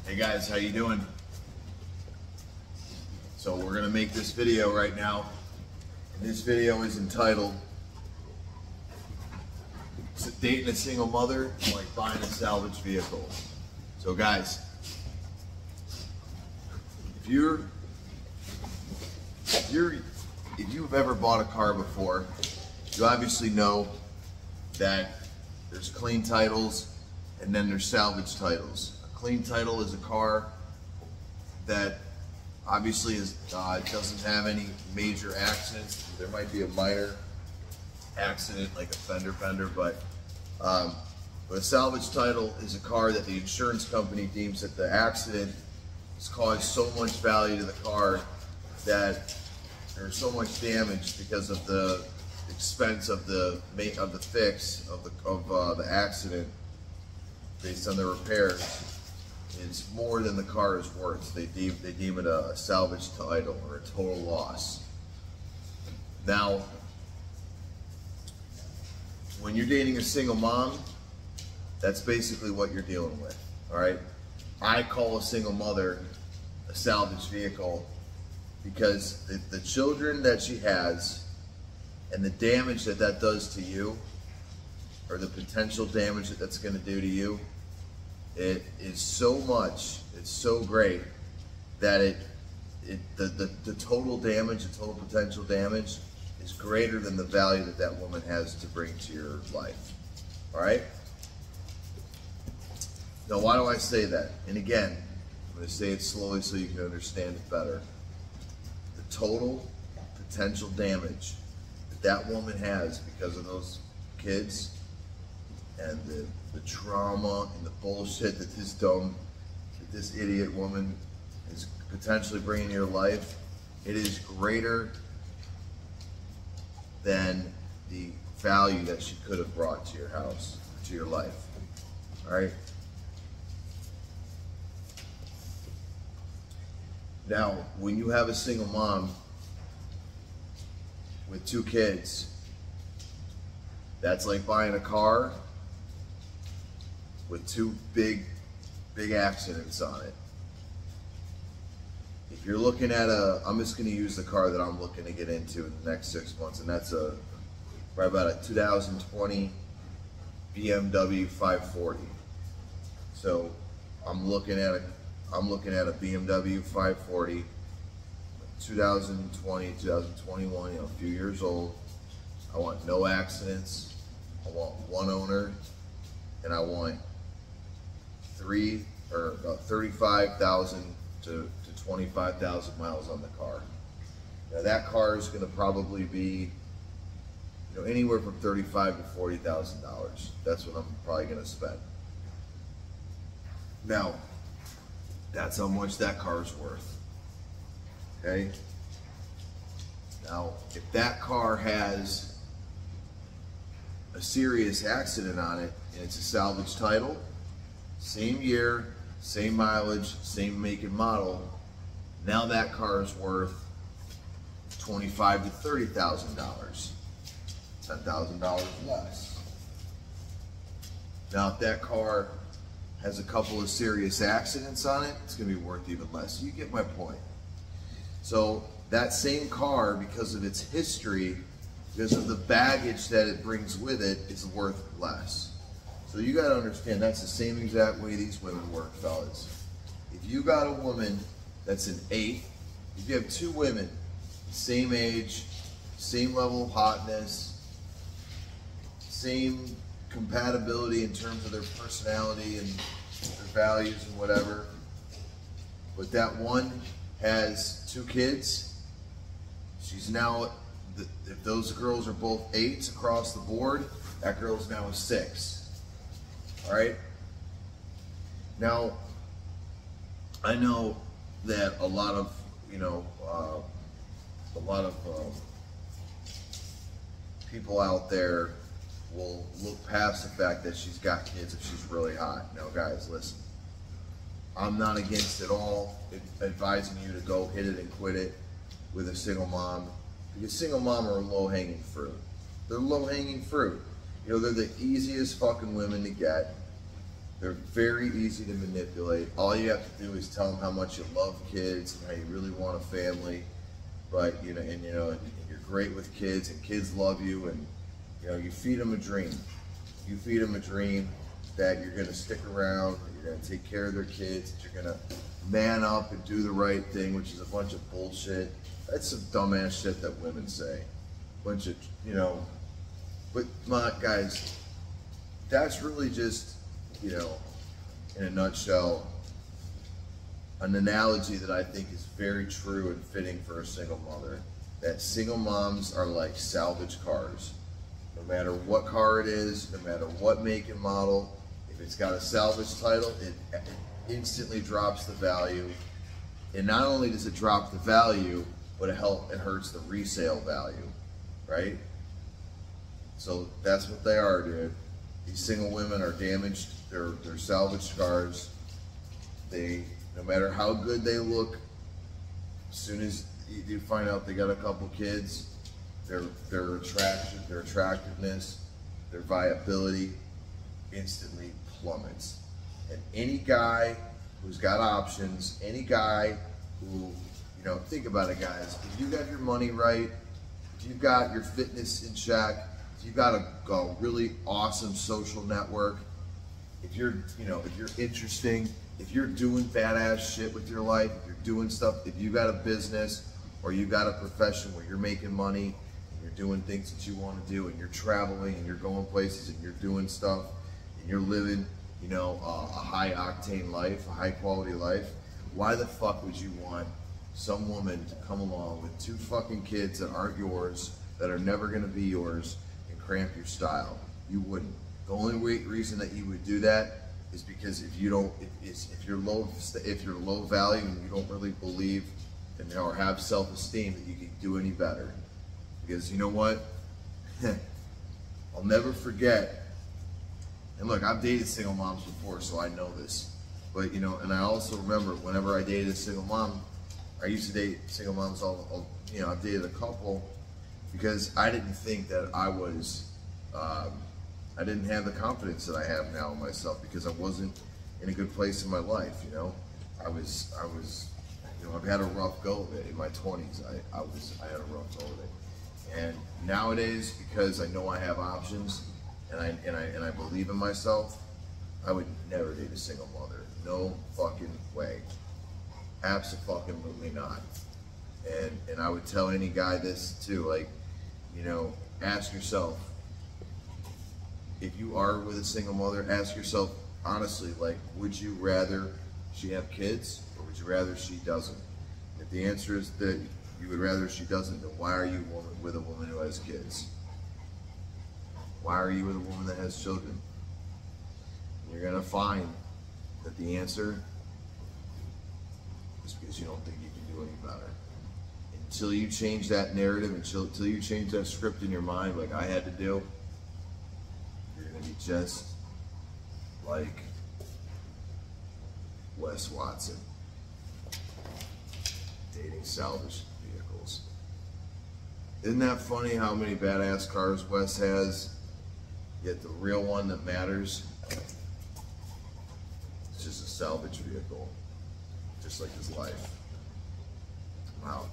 Hey guys, how you doing? So we're gonna make this video right now. And this video is entitled Dating a Single Mother Like Buying a Salvaged Vehicle. So guys, if you've ever bought a car before, you obviously know that there's clean titles and then there's salvage titles. A clean title is a car that obviously doesn't have any major accidents. There might be a minor accident like a fender bender, but a salvage title is a car that the insurance company deems that the accident has caused so much value to the car that there's so much damage because of the expense of the fix of the accident based on the repairs is more than the car is worth. They deem it a salvage title or a total loss. Now, when you're dating a single mom, that's basically what you're dealing with. All right, I call a single mother a salvage vehicle because the children that she has and the damage that does to you, or the potential damage that that's going to do to you, it is so much, it's so great that the total damage, the total potential damage is greater than the value that woman has to bring to your life. All right? Now, why do I say that? And again, I'm going to say it slowly so you can understand it better. The total potential damage that woman has because of those kids and the trauma and the bullshit that this idiot woman is potentially bringing to your life, it is greater than the value that she could have brought to your house, to your life. All right? Now, when you have a single mom with 2 kids, that's like buying a car with 2 big accidents on it. If you're looking at I'm just going to use the car that I'm looking to get into in the next 6 months, and that's right about a 2020 BMW 540. So I'm looking at a BMW 540. 2020, 2021, a few years old. I want no accidents. I want 1 owner, and I want 35,000 to 25,000 miles on the car. Now that car is going to probably be, anywhere from $35,000 to $40,000. That's what I'm probably going to spend. Now, that's how much that car is worth. Okay. Now, if that car has a serious accident on it and it's a salvage title, same year, same mileage, same make and model, now that car is worth $25,000 to $30,000, $10,000 less. Now, if that car has a couple of serious accidents on it, it's going to be worth even less. You get my point. So that same car, because of its history, because of the baggage that it brings with it, is worth less. So you got to understand that's the same exact way these women work, fellas. If you got a woman that's an 8, if you have 2 women, same age, same level of hotness, same compatibility in terms of their personality and their values and whatever, but that one has 2 kids, she's now, if those girls are both 8s across the board, that girl's now a 6. All right? Now, I know that a lot of people out there will look past the fact that she's got kids if she's really hot. Now, guys, listen. I'm not against at all advising you to go hit it and quit it with a single mom, because single mom are low-hanging fruit. They're low-hanging fruit. They're the easiest fucking women to get. They're very easy to manipulate. All you have to do is tell them how much you love kids and how you really want a family, but and you're great with kids and kids love you, and you feed them a dream. You feed them a dream that you're going to stick around, that you're going to take care of their kids, that you're going to man up and do the right thing, which is a bunch of bullshit. That's some dumbass shit that women say. Bunch of, but guys, that's really just, in a nutshell, an analogy that I think is very true and fitting for a single mother. That single moms are like salvage cars. No matter what car it is, no matter what make and model, if it's got a salvage title, it instantly drops the value. And not only does it drop the value, but it hurts the resale value, right? So that's what they are, dude. These single women are damaged. They're salvaged cars. No matter how good they look, as soon as you find out they got a couple kids, their attraction, their attractiveness, their viability instantly plummets. And any guy who's got options, any guy who, think about it, guys. If you got your money right, if you've got your fitness in check, if you've got a really awesome social network, if you're interesting, if you're doing badass shit with your life, if you're doing stuff, if you got a business or you got a profession where you're making money and you're doing things that you want to do and you're traveling and you're going places and you're doing stuff and you're living, a high octane life, a high quality life, why the fuck would you want some woman to come along with 2 fucking kids that aren't yours, that are never going to be yours, and cramp your style? You wouldn't. The only reason that you would do that is because if you're low value and you don't really believe or have self-esteem that you can do any better. Because you know what? I'll never forget. And look, I've dated single moms before, so I know this. But and I also remember whenever I dated a single mom, I used to date single moms I've dated a couple because I didn't think that I didn't have the confidence that I have now in myself because I wasn't in a good place in my life, I've had a rough go of it in my 20s. I had a rough go of it. And nowadays, because I know I have options and I believe in myself, I would never date a single mother. No fucking way. Abso-fucking-lutely not. And I would tell any guy this too, ask yourself, if you are with a single mother, ask yourself honestly, would you rather she have kids or would you rather she doesn't? If the answer is that you would rather she doesn't, then why are you with a woman who has kids? Why are you with a woman that has children? You're gonna find that the answer is because you don't think you can do any better. Until you change that narrative, until you change that script in your mind like I had to do, you're gonna be just like Wes Watson, dating salvaged vehicles. Isn't that funny how many badass cars Wes has, yet the real one that matters, it's just a salvage vehicle, just like his life. Wow.